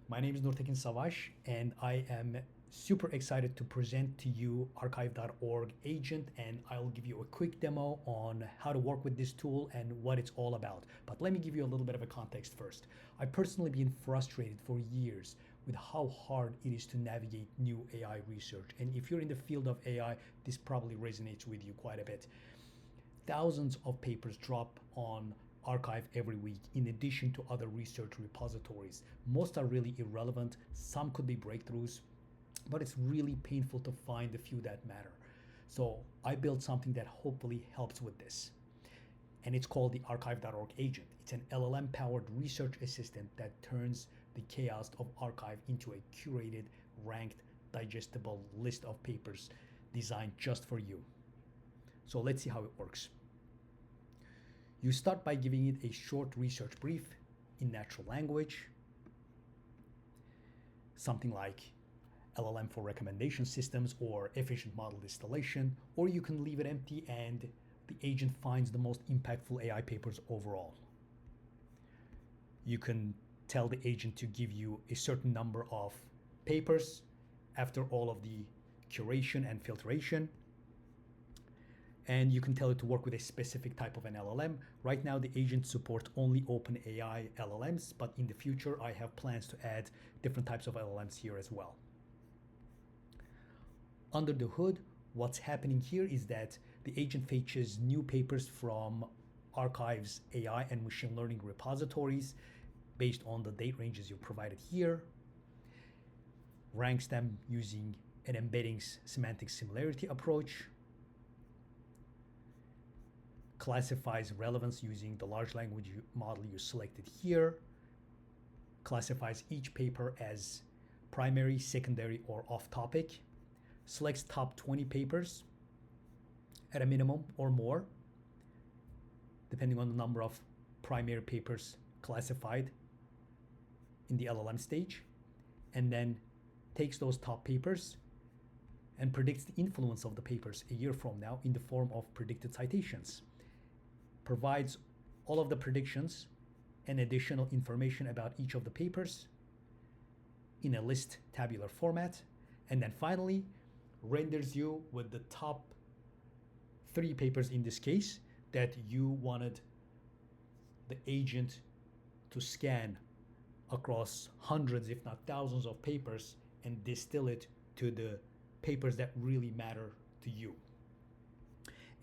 My name is Nurtekin Savaş, and I am super excited to present to you arxiv.org agent, and I'll give you a quick demo on how to work with this tool and what it's all about. But let me give you a little bit of a context first. I've personally been frustrated for years with how hard it is to navigate new AI research. And if you're in the field of AI, this probably resonates with you quite a bit. Thousands of papers drop on arXiv every week, in addition to other research repositories. Most are really irrelevant, some could be breakthroughs, but it's really painful to find the few that matter. So I built something that hopefully helps with this. And it's called the arxiv.org agent. It's an LLM powered research assistant that turns the chaos of arXiv into a curated, ranked, digestible list of papers designed just for you. So let's see how it works. You start by giving it a short research brief in natural language, something like LLM for recommendation systems or efficient model distillation, or you can leave it empty and the agent finds the most impactful AI papers overall. You can tell the agent to give you a certain number of papers after all of the curation and filtration. And you can tell it to work with a specific type of an LLM. Right now, the agent supports only OpenAI LLMs, but in the future, I have plans to add different types of LLMs here as well. Under the hood, what's happening here is that the agent fetches new papers from arXiv's AI and machine learning repositories based on the date ranges you provided here, ranks them using an embeddings semantic similarity approach, classifies relevance using the large language model you selected here, classifies each paper as primary, secondary, or off-topic, selects top 20 papers at a minimum or more, depending on the number of primary papers classified in the LLM stage, and then takes those top papers and predicts the influence of the papers a year from now in the form of predicted citations. Provides all of the predictions and additional information about each of the papers in a list tabular format, and then finally renders you with the top 3 papers in this case that you wanted the agent to scan across hundreds, if not thousands, of papers and distill it to the papers that really matter to you.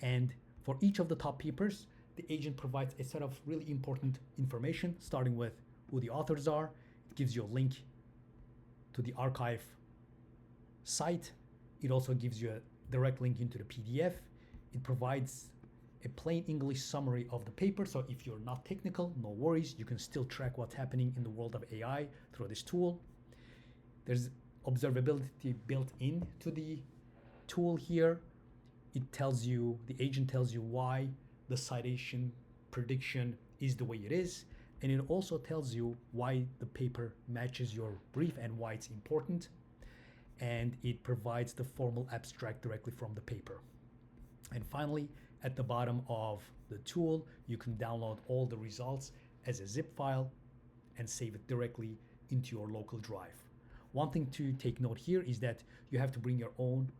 And for each of the top papers, the agent provides a set of really important information, starting with who the authors are. It gives you a link to the arXiv site. It also gives you a direct link into the PDF. It provides a plain English summary of the paper. So if you're not technical, no worries. You can still track what's happening in the world of AI through this tool. There's observability built into the tool here. It tells you, the agent tells you why the citation prediction is the way it is, and it also tells you why the paper matches your brief and why it's important, and it provides the formal abstract directly from the paper. And finally, at the bottom of the tool, you can download all the results as a zip file and save it directly into your local drive. One thing to take note here is that you have to bring your own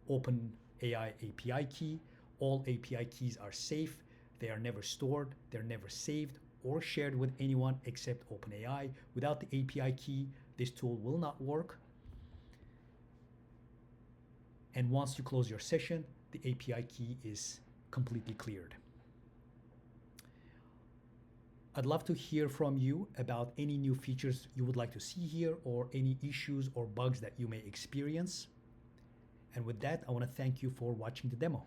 OpenAI API key. All API keys are safe. They are never stored, they're never saved or shared with anyone except OpenAI. Without the API key, this tool will not work. And once you close your session, the API key is completely cleared. I'd love to hear from you about any new features you would like to see here or any issues or bugs that you may experience. And with that, I want to thank you for watching the demo.